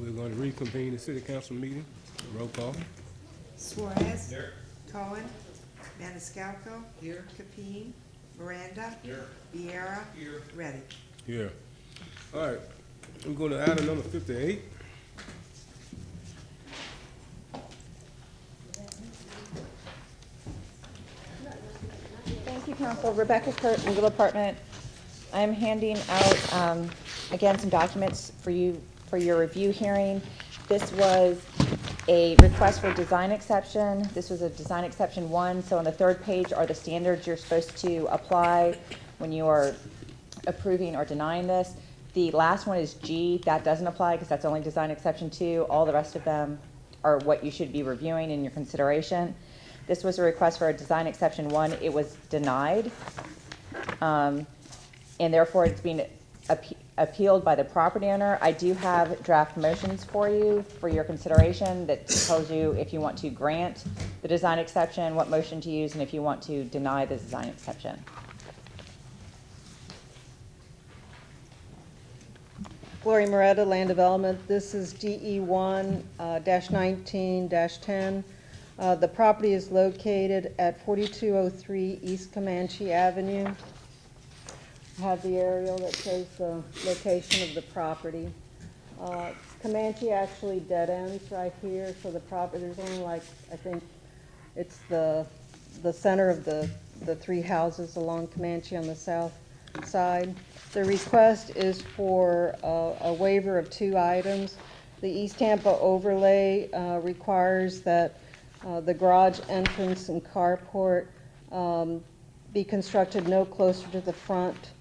We're going to reconvene the city council meeting. Roll call. Suarez. Here. Cohen. Maniscalco. Here. Capeen. Miranda. Here. Vieira. Here. Ready. Here. All right. We're going to item number 58. Thank you, Council. Rebecca Kurt, Legal Department. I'm handing out, again, some documents for you for your review hearing. This was a request for design exception. This was a design exception 1. So on the 3rd page are the standards you're supposed to apply when you are approving or denying this. The last one is G. That doesn't apply because that's only design exception 2. All the rest of them are what you should be reviewing in your consideration. This was a request for a design exception 1. It was denied, and therefore it's being appealed by the property owner. I do have draft motions for you for your consideration that tells you if you want to grant the design exception, what motion to use, and if you want to deny the design exception. Gloria Moretta, Land Development. This is DE1 -19-10. The property is located at 4203 East Comanche Avenue. I have the aerial that shows the location of the property. Comanche actually dead ends right here, so the property, there's only like, I think it's the center of the 3 houses along Comanche on the south side. The request is for a waiver of 2 items. The East Tampa overlay requires that the garage entrance and carport be constructed no closer to the front,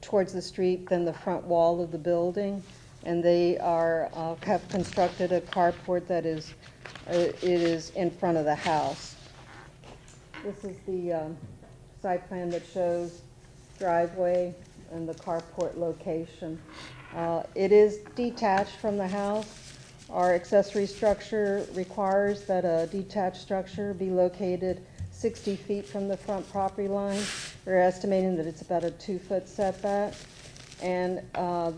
towards the street than the front wall of the building. And they have constructed a carport that is, it is in front of the house. This is the site plan that shows driveway and the carport location. It is detached from the house. Our accessory structure requires that a detached structure be located 60 feet from the front property line. We're estimating that it's about a 2-foot setback. And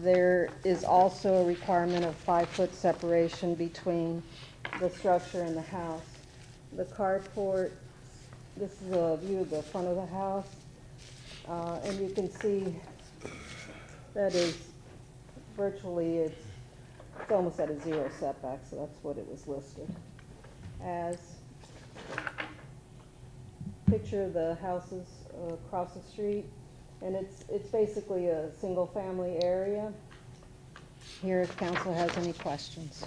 there is also a requirement of 5-foot separation between the structure and the house. The carport, this is a view of the front of the house. And you can see that is virtually, it's almost at a 0 setback, so that's what it was listed as. Picture of the houses across the street, and it's basically a single-family area. Here, if council has any questions.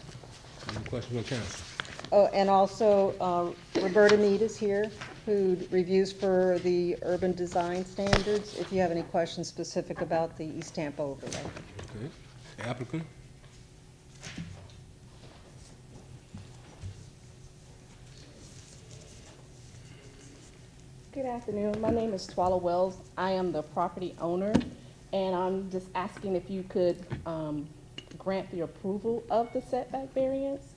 Any questions from council? Oh, and also Roberta Mead is here, who reviews for the urban design standards, if you have any questions specific about the East Tampa overlay. Okay. Applicant? Good afternoon. My name is Twala Wells. I am the property owner, and I'm just asking if you could grant the approval of the setback variance.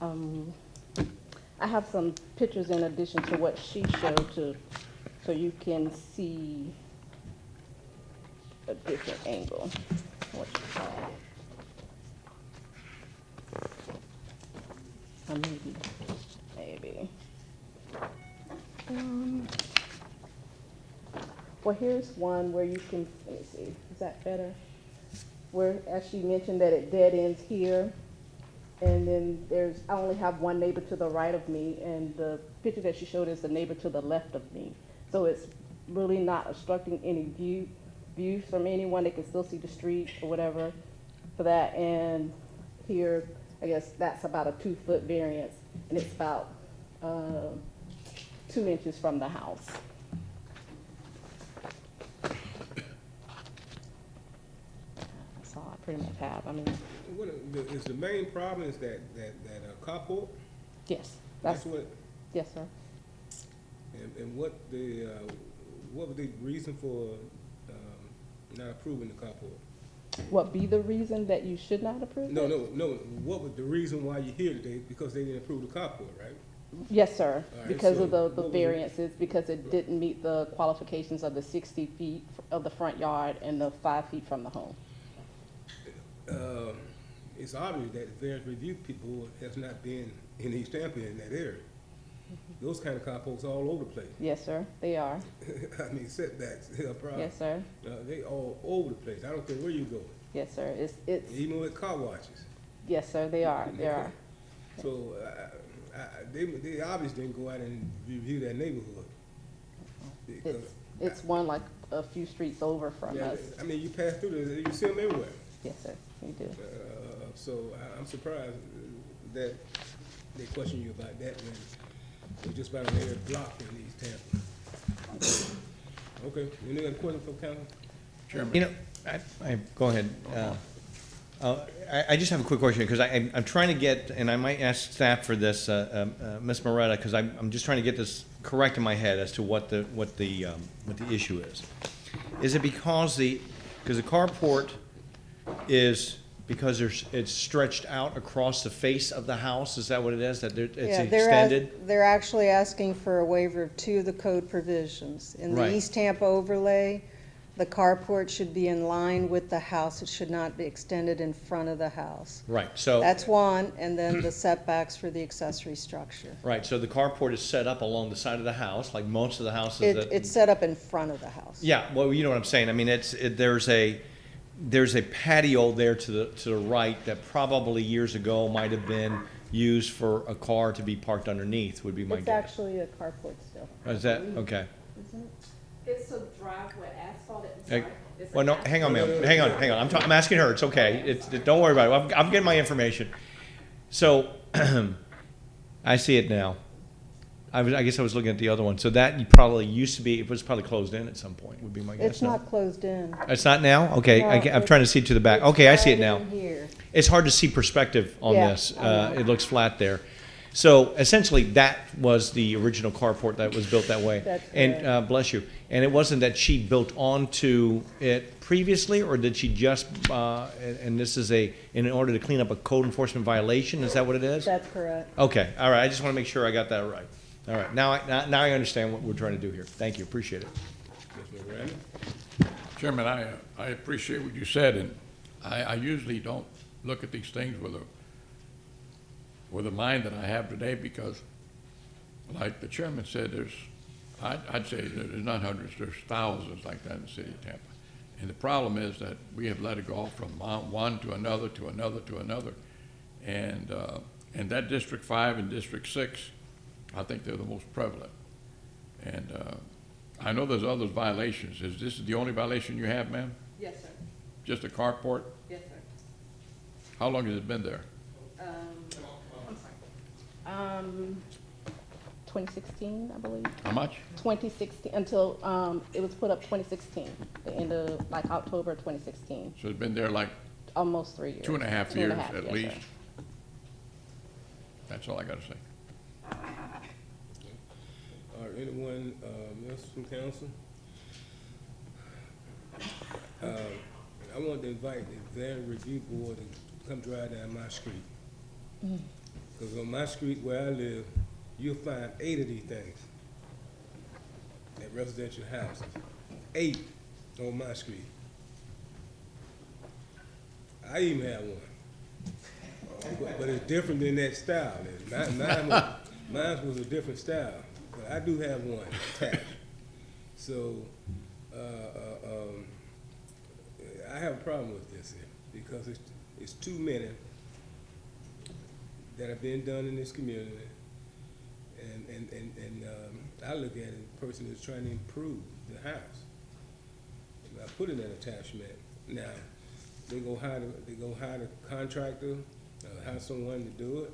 I have some pictures in addition to what she showed so you can see a different angle. What you saw. Maybe. Well, here's one where you can, let me see, is that better? Where, as she mentioned, that it dead ends here. And then I only have one neighbor to the right of me, and the picture that she showed is the neighbor to the left of me. So it's really not obstructing any views from anyone. They can still see the street or whatever for that. And here, I guess that's about a 2-foot variance, and it's about 2 inches from the house. That's all I pretty much have. I mean, What is the main problem is that carport? yes, That's what. yes, sir. And what was the reason for not approving the carport? What be the reason that you should not approve No. it? What was the reason why you're here today? Because they didn't approve the carport, right? Yes, sir, All right, because so of what the was variances, because it didn't meet the qualifications of the 60 feet of the front yard and the 5 feet from the home. it's obvious that the variance review people has not been in East Tampa in that area. Those kind of carports all over the place. Yes, sir, they are. I mean, setbacks, a problem. Yes, sir. They all over the place. I don't care where you go, Yes, sir. It's, even with car washes. yes, sir, they are. They are. So, they obviously didn't go out and review that neighborhood. Because, It's one like a few streets over from yeah, us. I mean, you pass through there, you see them everywhere. Yes, sir, we do. So I'm surprised that they question you about that when it's just about an area block in East Tampa. Okay, any other questions from council? You know, go ahead. I just have a quick question, because I'm trying to get, and I might ask staff for this, Ms. Moretta, because I'm just trying to get this correct in my head as to what the issue is. Is it because the carport is, because it's stretched out across the face of the house? Is that what it is, that it's Yeah, extended? they're actually asking for a waiver of two of the code provisions. In the Right. East Tampa overlay, the carport should be in line with the house. It should not be extended in front of the house. Right, so. That's one, and then the setbacks for the accessory structure. Right, so the carport is set up along the side of the house, like most of the houses that. It's set up in front of the house. Yeah, well, you know what I'm saying. I mean, there's a patio there to the right that probably years ago might have been used for a car to be parked underneath, would be my It's guess. actually a carport still. Is that, okay. It's a driveway asphalt. Well, no, hang on, ma'am, hang on. I'm asking her, it's okay. Don't worry about it. I'm getting my information. So, I see it now. I guess I was looking at the other one. So that probably used to be, it was probably closed in at some point, would be my guess. It's not closed in. It's not now? Okay, No, I'm trying to see to the back. It's Okay, I see it right now. in here. It's hard to see perspective on Yeah, this. I know. It looks flat there. So essentially, that was the original carport that was built that way. That's And, correct. bless you. And it wasn't that she built onto it previously, or did she just, and this is in order to clean up a code enforcement violation? Is that what it is? That's correct. Okay, all right. I just want to make sure I got that right. All right, now I understand what we're trying to do here. Thank you, appreciate it. Ms. Miranda? Chairman, I appreciate what you said, and I usually don't look at these things with a mind that I have today, because like the chairman said, I'd say there's not hundreds, there's thousands like that in the city of Tampa. And the problem is that we have let it go from one to another, to another, to another. And that District 5 and District 6, I think they're the most prevalent. And I know there's other violations. Is this the only violation you have, ma'am? Yes, sir. Just a carport? Yes, sir. How long has it been there? 2016, I believe. How much? 2016, until, it was put up 2016, the end of, like, October 2016, So it's been there like almost 3 years. 2.5 Two and a years half, at yes, least? sir. That's all I gotta say. All right, anyone else from council? I want to invite the Van Review Board to come drive down my street. Because on my street where I live, you'll find 8 of these things at residential houses. 8 on my street. I even have one. But it's different than that style. Mine was a different style. But I do have one attached. So, I have a problem with this here because it's too many that have been done in this community. And I look at it as a person who's trying to improve the house. And I put in an attachment. Now, they go hire the contractor, hire someone to do it.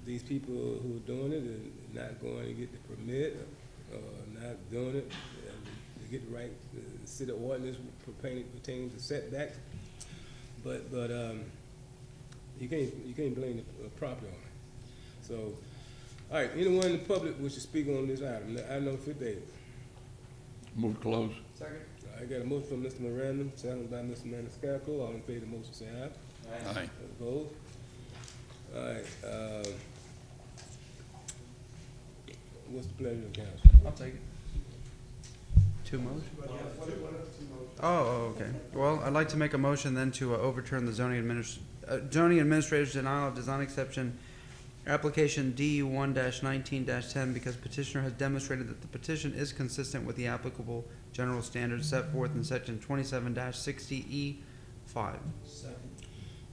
These people who are doing it are not going to get the permit, or not doing it to get the right city ordinance pertaining to setbacks. But you can't blame the property owner. So, all right, anyone in the public wish to speak on this item? Item number 58. Move to close. I got a motion from Mr. Miranda, seconded by Mr. Maniscalco. All in favor of the motion, say aye. Aye. Opposed? All right, what's the pleasure of the council? I'll take it. Two motions? Oh, okay. Well, I'd like to make a motion then to overturn the zoning zoning administrator's denial of design exception, application D 1-19-10, because petitioner has demonstrated that the petition is consistent with the applicable general standards set forth in section 27-60E5. All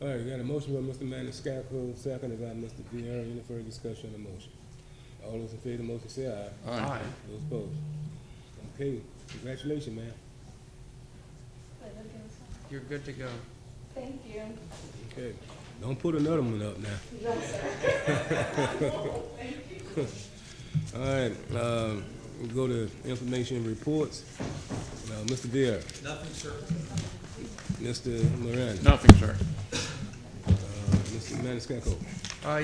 right, we got a motion by Mr. Maniscalco, seconded by Mr. Vieira. Any further discussion on the motion? All those in favor of the motion say aye. Aye. Those opposed? Okay, congratulations, man. You're good to go. Thank you. Okay, don't put another one up now. All right, we go to information and reports. Mr. Vieira. Nothing, sir. Mr. Miranda. Nothing, sir. Mr. Maniscalco.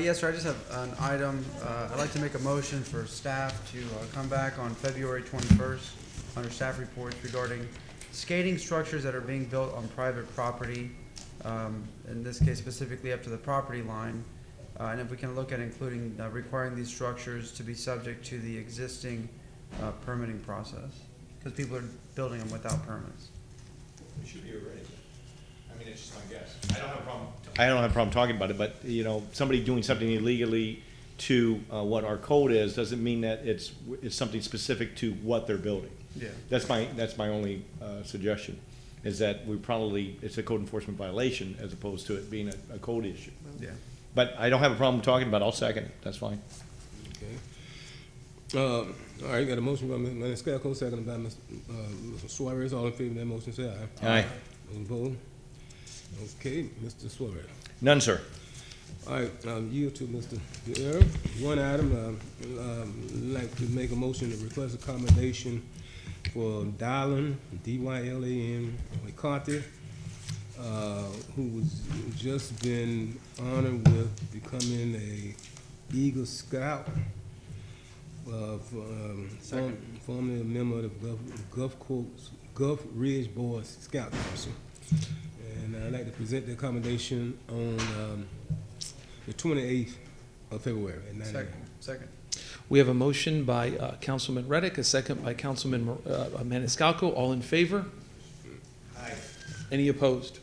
Yes, sir, I just have an item. I'd like to make a motion for staff to come back on February 21st under staff reports regarding skating structures that are being built on private property, in this case specifically up to the property line. And if we can look at including requiring these structures to be subject to the existing permitting process, because people are building them without permits. It should be already. I mean, it's just my guess. I don't have a problem talking about it, but, you know, somebody doing something illegally to what our code is doesn't mean that it's something specific to what they're building. Yeah. That's my only suggestion, is that it's a code enforcement violation as opposed to it being a code issue. Yeah. But I don't have a problem talking about it. I'll second it. That's fine. Okay. All right, got a motion by Mr. Maniscalco, seconded by Mr. Suarez. All in favor of that motion, say aye. Aye. Those opposed? Okay, Mr. Suarez. None, sir. All right, yield to Mr. Vieira. One item, like to make a motion to request accommodation for Dylan, D-Y-L-A-N, McCarthy, who was just been honored with becoming a Eagle Scout, formerly a member of the Gulf Ridge Boys Scout Council. And I'd like to present the accommodation on the 28th of February at 9 a.m. Second. We have a motion by Councilman Reddick, a second by Councilman Maniscalco. All in favor? Aye. Any opposed?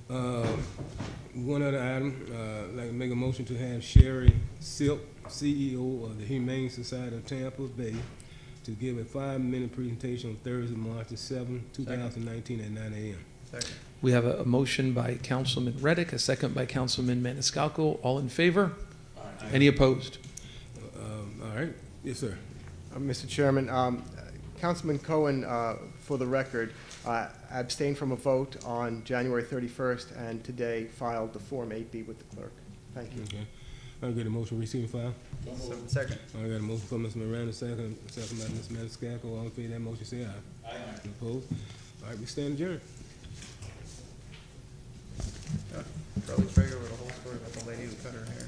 One other item, I'd like to make a motion to have Sherry Silk, CEO of the Humane Society of Tampa Bay, to give a 5-minute presentation on Thursday, March the 7th, 2019 at 9 a.m. Second. We have a motion by Councilman Reddick, a second by Councilman Maniscalco. All in favor? Aye. Any opposed? All right, yes, sir. Mr. Chairman, Councilman Cohen, for the record, abstained from a vote on January 31st and today filed the Form 8B with the clerk. Thank you. Okay. I'll get a motion to receive and file. Second. I got a motion from Mr. Miranda, second by Mr. Maniscalco. All in favor of that motion, say aye. Aye. Opposed? All right, we stand adjourned. Charlie Traeger with a whole story about the lady who cut her hair.